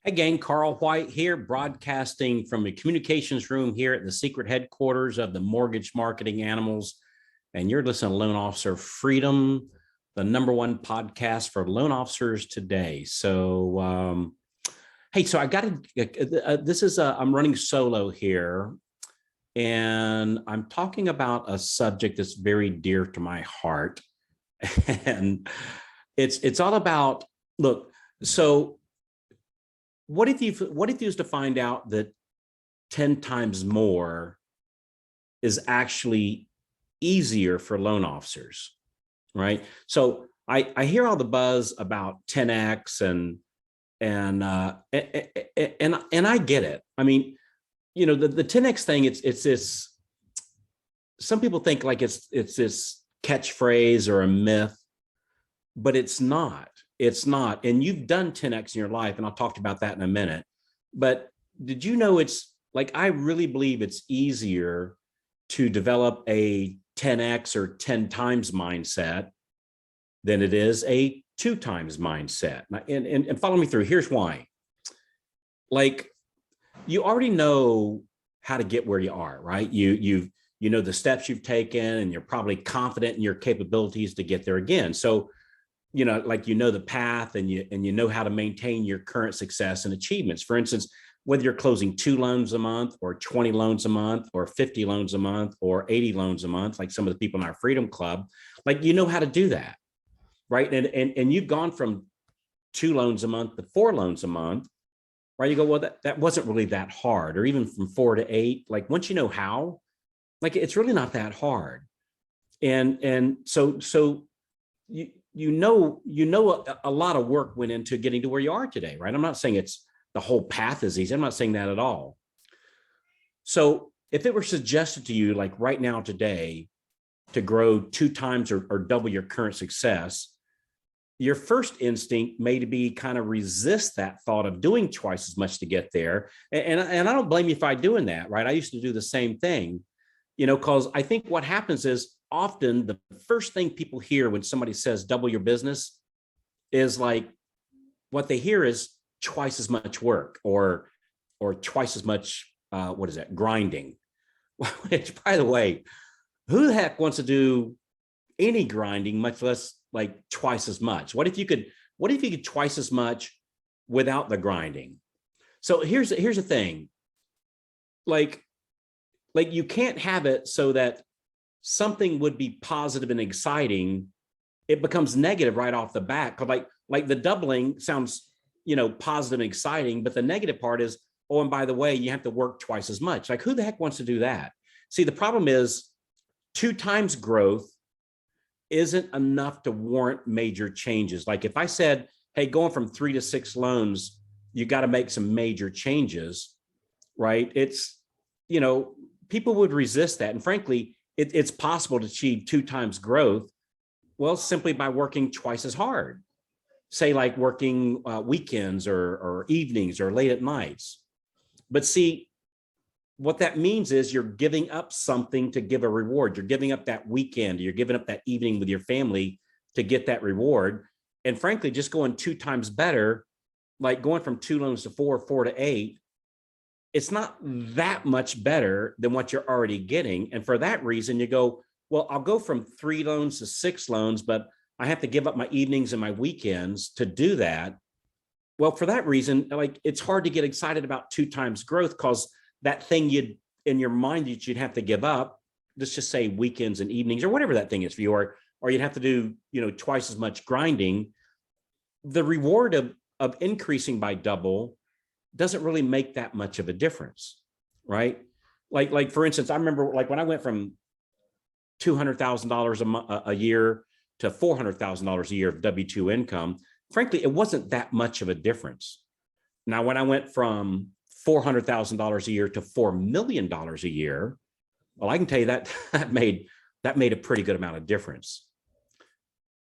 Hey gang, Carl White here, broadcasting from the communications room here at the secret headquarters of the Mortgage Marketing Animals. And you're listening to Loan Officer Freedom, the #1 podcast for loan officers today. Hey, so I got to, I'm running solo here, and I'm talking about a subject that's very dear to my heart. And it's all about, look, so what if you was to find out that 10 times more is actually easier for loan officers, right? So I hear all the buzz about 10x and I get it. I mean, you know, the 10x thing, it's this, some people think like it's this catchphrase or a myth, but it's not. It's not. And you've done 10x in your life, and I'll talk about that in a minute. But did you know it's like, I really believe it's easier to develop a 10x or 10 times mindset than it is a 2 times mindset. And follow me through. Here's why. Like, you already know how to get where you are, right? You know the steps you've taken, and you're probably confident in your capabilities to get there again. So, you know, like, you know the path, and you know how to maintain your current success and achievements. For instance, whether you're closing 2 loans a month or 20 loans a month or 50 loans a month or 80 loans a month, like some of the people in our Freedom Club, like, you know how to do that, right? And you've gone from 2 loans a month to 4 loans a month, right? You go, well, that wasn't really that hard. Or even from 4 to 8, like, once you know how, like, it's really not that hard. And so you know a lot of work went into getting to where you are today, right? I'm not saying it's the whole path is easy. I'm not saying that at all. So if it were suggested to you, like right now today, to grow 2 times or double your current success, your first instinct may be kind of resist that thought of doing twice as much to get there. And I don't blame you for doing that, right? I used to do the same thing, you know, because I think what happens is, often the first thing people hear when somebody says double your business is like, what they hear is twice as much work or twice as much, what is that, grinding. Which, by the way, who the heck wants to do any grinding, much less like twice as much? What if you could twice as much without the grinding? So here's the thing, like you can't have it so that something would be positive and exciting, it becomes negative right off the bat. Because like the doubling sounds, you know, positive and exciting, but the negative part is, oh, and by the way, you have to work twice as much. Like, who the heck wants to do that? See, the problem is 2 times growth isn't enough to warrant major changes. Like, if I said, hey, going from 3 to 6 loans, you got to make some major changes, right? It's, you know, people would resist that. And frankly, it's possible to achieve 2 times growth, well, simply by working twice as hard. Say, like working weekends or evenings or late at nights. But see, what that means is you're giving up something to give a reward. You're giving up that weekend, you're giving up that evening with your family to get that reward. And frankly, just going 2 times better, like going from 2 loans to 4, 4 to 8, it's not that much better than what you're already getting. And for that reason, you go, well, I'll go from 3 loans to 6 loans, but I have to give up my evenings and my weekends to do that. Well, for that reason, like, it's hard to get excited about 2 times growth, because that thing you'd in your mind that you'd have to give up, let's just say weekends and evenings or whatever that thing is for you, or you'd have to do, you know, twice as much grinding. The reward of increasing by double doesn't really make that much of a difference, right? Like for instance, I remember, like, when I went from $200,000 a year to $400,000 a year of W-2 income, frankly, it wasn't that much of a difference. Now, when I went from $400,000 a year to $4 million a year, well, I can tell you that that made a pretty good amount of difference.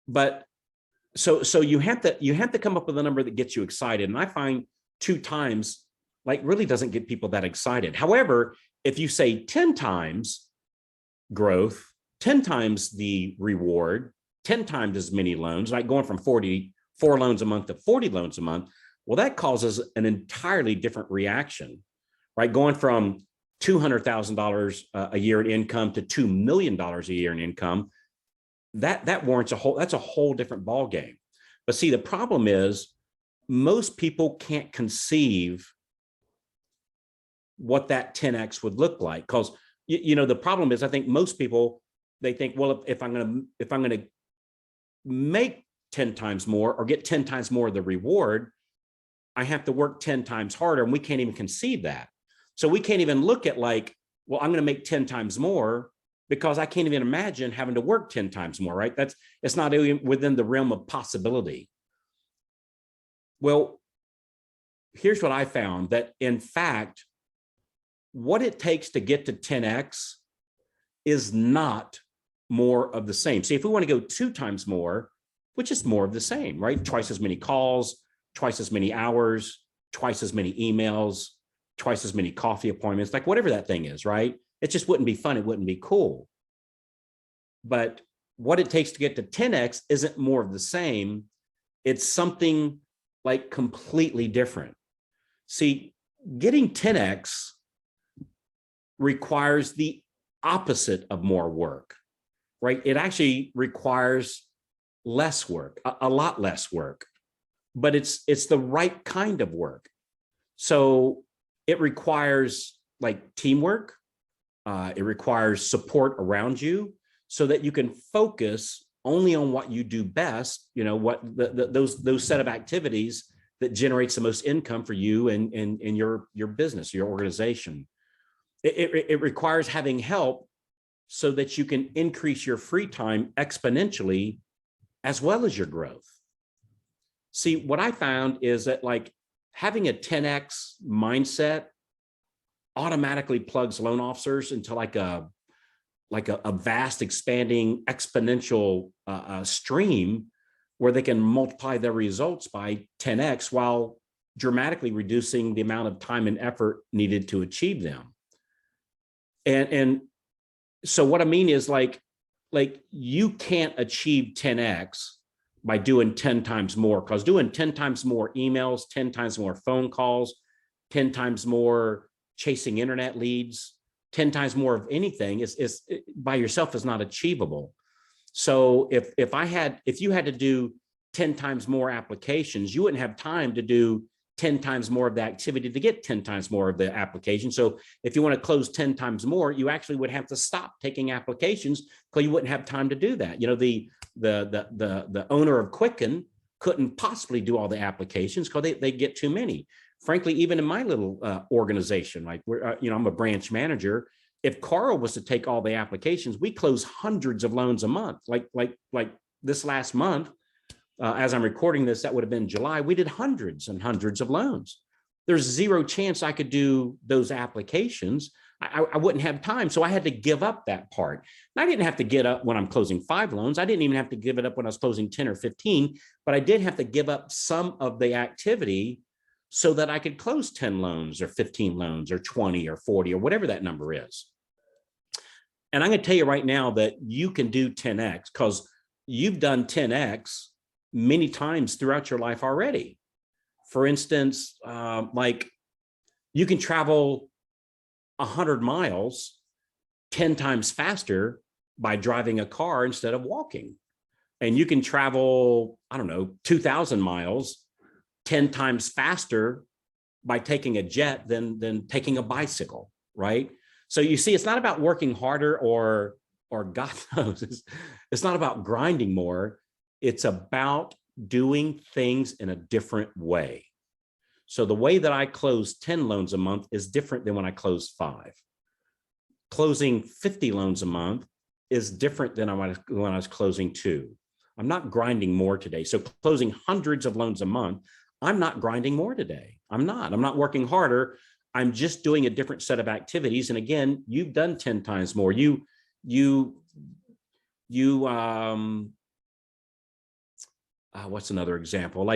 But so you have to come up with a number that gets you excited. And I find 2 times, like, really doesn't get people that excited. However, if you say 10 times growth, 10 times the reward, 10 times as many loans, like going from 44 loans a month to 40 loans a month, Well, that causes an entirely different reaction, right? Going from $200,000 a year in income to $2 million a year in income, that warrants that's a whole different ball game. But see, the problem is most people can't conceive what that 10x would look like, because the problem is, I think most people, they think, well, if I'm going to make 10 times more or get 10 times more of the reward, I have to work 10 times harder, and we can't even conceive that. So we can't even look at like, well, I'm going to make 10 times more, because I can't even imagine having to work 10 times more, right? It's not within the realm of possibility. Well, here's what I found, that in fact, what it takes to get to 10x is not more of the same. See, if we want to go 2 times more, which is more of the same, right? Twice as many calls, twice as many hours, twice as many emails, twice as many coffee appointments, like whatever that thing is, right? It just wouldn't be fun. It wouldn't be cool. But what it takes to get to 10x isn't more of the same. It's something like completely different. See, getting 10x requires the opposite of more work, right? It actually requires less work, a lot less work, but it's the right kind of work. So it requires like teamwork. It requires support around you so that you can focus only on what you do best, what those set of activities that generates the most income for you and in your business, your organization. It requires having help so that you can increase your free time exponentially as well as your growth. See, what I found is that like having a 10x mindset automatically plugs loan officers into like a vast expanding exponential stream where they can multiply their results by 10x while dramatically reducing the amount of time and effort needed to achieve them. And so what I mean is like you can't achieve 10x by doing 10 times more, because doing 10 times more emails, 10 times more phone calls, 10 times more chasing internet leads, 10 times more of anything is by yourself is not achievable. So if you had to do 10 times more applications, you wouldn't have time to do 10 times more of the activity to get 10 times more of the application. So if you want to close 10 times more, you actually would have to stop taking applications because you wouldn't have time to do that. The owner of Quicken couldn't possibly do all the applications because they get too many. Frankly, even in my little organization, like I'm a branch manager. If Carl was to take all the applications, we close hundreds of loans a month. Like this last month, as I'm recording this, that would have been July. We did hundreds and hundreds of loans. There's zero chance I could do those applications. I wouldn't have time. So I had to give up that part. And I didn't have to get up when I'm closing 5 loans. I didn't even have to give it up when I was closing 10 or 15, but I did have to give up some of the activity so that I could close 10 loans or 15 loans or 20 or 40 or whatever that number is. And I'm going to tell you right now that you can do 10x because you've done 10x many times throughout your life already. For instance, like you can travel 100 miles 10 times faster by driving a car instead of walking. And you can travel, 2,000 miles 10 times faster by taking a jet than taking a bicycle, right? So you see, it's not about working harder or God knows, it's not about grinding more. It's about doing things in a different way. So the way that I close 10 loans a month is different than when I close 5. Closing 50 loans a month is different than when I was closing 2. I'm not grinding more today. So closing hundreds of loans a month, I'm not grinding more today. I'm not working harder. I'm just doing a different set of activities. And again, you've done 10 times more. What's another example?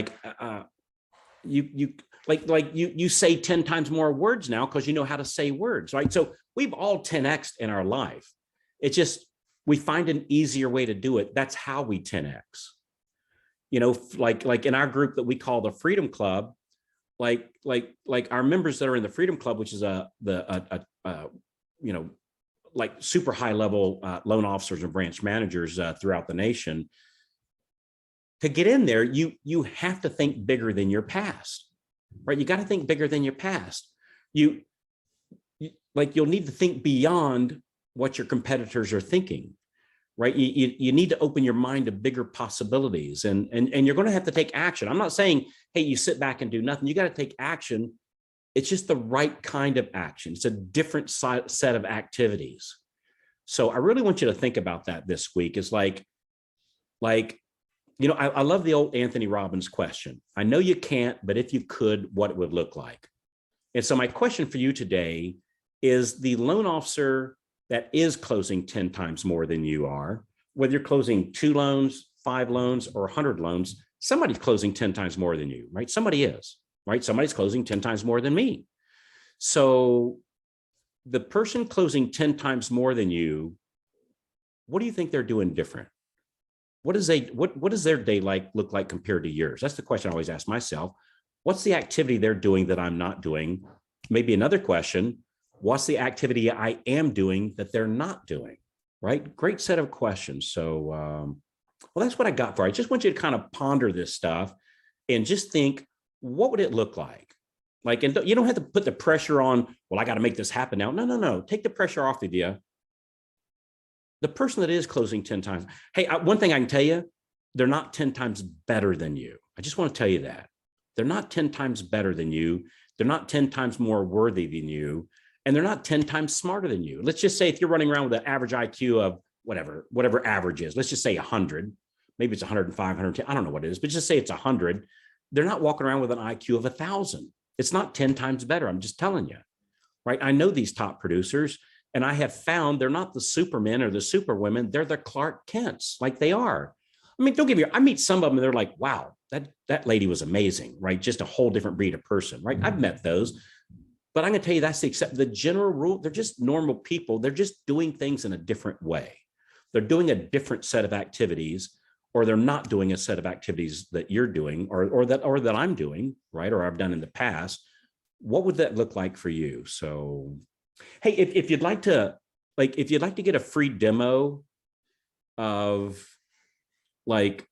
You say 10 times more words now because you know how to say words, right? So we've all 10x'd in our life. It's just, we find an easier way to do it. That's how we 10x. Like in our group that we call the Freedom Club, like our members that are in the Freedom Club, which is you know, like super high level loan officers and branch managers throughout the nation. To get in there, you have to think bigger than your past, right? You got to think bigger than your past. You'll need to think beyond what your competitors are thinking, right? You need to open your mind to bigger possibilities, and you're going to have to take action. I'm not saying, hey, you sit back and do nothing. You got to take action. It's just the right kind of action. It's a different set of activities. So I really want you to think about that this week. Is like, I love the old Anthony Robbins question. I know you can't, but if you could, what it would look like. And so my question for you today is, the loan officer that is closing 10 times more than you are, whether you're closing 2 loans, 5 loans, or 100 loans, somebody's closing 10 times more than you, right? Somebody is, right? Somebody's closing 10 times more than me. So the person closing 10 times more than you, what do you think they're doing different? What does their day look like compared to yours? That's the question I always ask myself. What's the activity they're doing that I'm not doing? Maybe another question, what's the activity I am doing that they're not doing, right? Great set of questions. So, well, that's what I got for you. I just want you to kind of ponder this stuff and just think, what would it look like? Like, and you don't have to put the pressure on, well, I got to make this happen now. No. Take the pressure off of you. The person that is closing 10 times, hey, one thing I can tell you, they're not 10 times better than you. I just want to tell you that. They're not 10 times better than you. They're not 10 times more worthy than you. And they're not 10 times smarter than you. Let's just say if you're running around with an average IQ of whatever average is, let's just say 100, maybe it's 105, 110, I don't know what it is, but just say it's 100. They're not walking around with an IQ of 1,000. It's not 10 times better. I'm just telling you, right? I know these top producers, and I have found they're not the supermen or the superwomen. They're the Clark Kents, like they are. I mean, don't get me wrong. I meet some of them and they're like, wow, that lady was amazing, right? Just a whole different breed of person, right? I've met those. But I'm going to tell you, that's the general rule. They're just normal people. They're just doing things in a different way. They're doing a different set of activities, or they're not doing a set of activities that you're doing or that I'm doing, right? Or I've done in the past. What would that look like for you? So, hey, if you'd like to get a free demo of like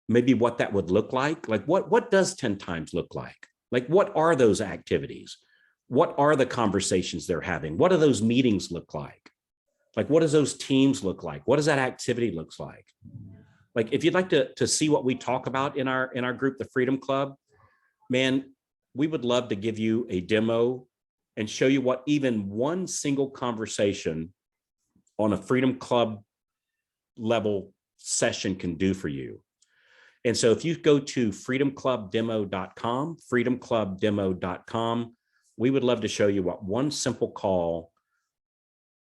maybe what that would look like what does 10 times look like? Like, what are those activities? What are the conversations they're having? What do those meetings look like? Like, what does those teams look like? What does that activity looks like? Like, if you'd like to see what we talk about in our group, the Freedom Club, man, we would love to give you a demo and show you what even one single conversation on a Freedom Club level session can do for you. And so if you go to freedomclubdemo.com, freedomclubdemo.com, we would love to show you what one simple call,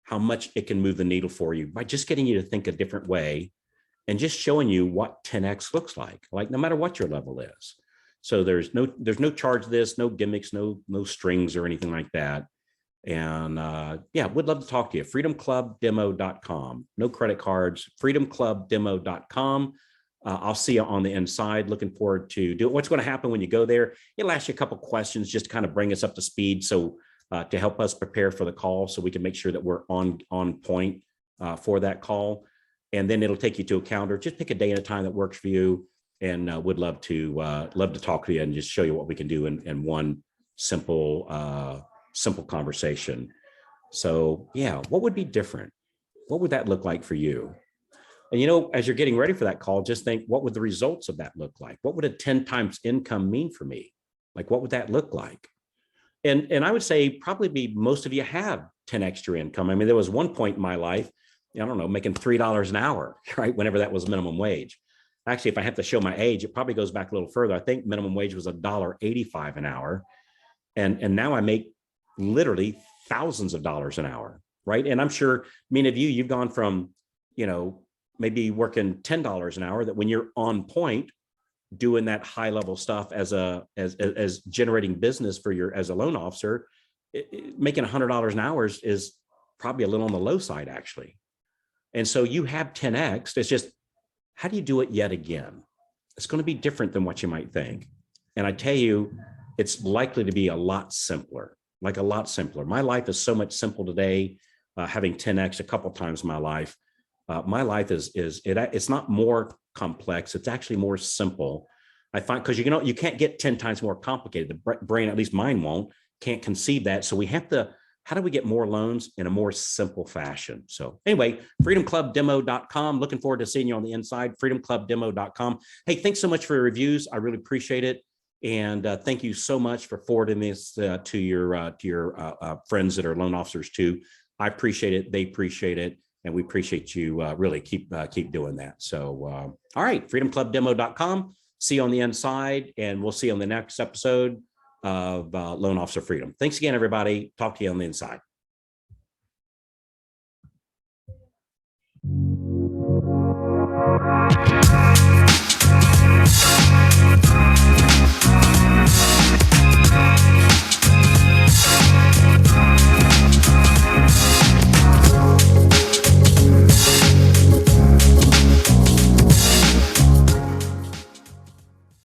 how much it can move the needle for you by just getting you to think a different way and just showing you what 10X looks like no matter what your level is. So there's no charge to this, no gimmicks, no strings or anything like that. And yeah, we'd love to talk to you. freedomclubdemo.com, no credit cards, freedomclubdemo.com. I'll see you on the inside. Looking forward to do it. What's going to happen when you go there? It'll ask you a couple questions just to kind of bring us up to speed. So to help us prepare for the call, so we can make sure that we're on point for that call. And then it'll take you to a calendar. Just pick a day and a time that works for you. And would love to talk to you and just show you what we can do in one simple conversation. So yeah, what would be different? What would that look like for you? And as you're getting ready for that call, just think, what would the results of that look like? What would a 10 times income mean for me? Like, what would that look like? And I would say probably most of you have 10 extra income. I mean, there was one point in my life, I don't know, making $3 an hour, right? Whenever that was minimum wage. Actually, if I have to show my age, it probably goes back a little further. I think minimum wage was $1.85 an hour. And now I make literally thousands of dollars an hour, right? And I'm sure many of you've gone from, maybe working $10 an hour, that when you're on point doing that high level stuff as generating business as a loan officer, making $100 an hour is probably a little on the low side, actually. And so you have 10X. It's just, how do you do it yet again? It's going to be different than what you might think. And I tell you, it's likely to be a lot simpler, like a lot simpler. My life is so much simple today, having 10X a couple times in my life. My life it's not more complex. It's actually more simple. I find, because you can't get 10 times more complicated. The brain, at least mine won't, can't conceive that. So we have to, how do we get more loans in a more simple fashion? So anyway, freedomclubdemo.com. Looking forward to seeing you on the inside, freedomclubdemo.com. Hey, thanks so much for your reviews. I really appreciate it. And thank you so much for forwarding this to your friends that are loan officers too. I appreciate it. They appreciate it. And we appreciate you really keep doing that. So, all right, freedomclubdemo.com. See you on the inside, and we'll see you on the next episode of Loan Officer Freedom. Thanks again, everybody. Talk to you on the inside.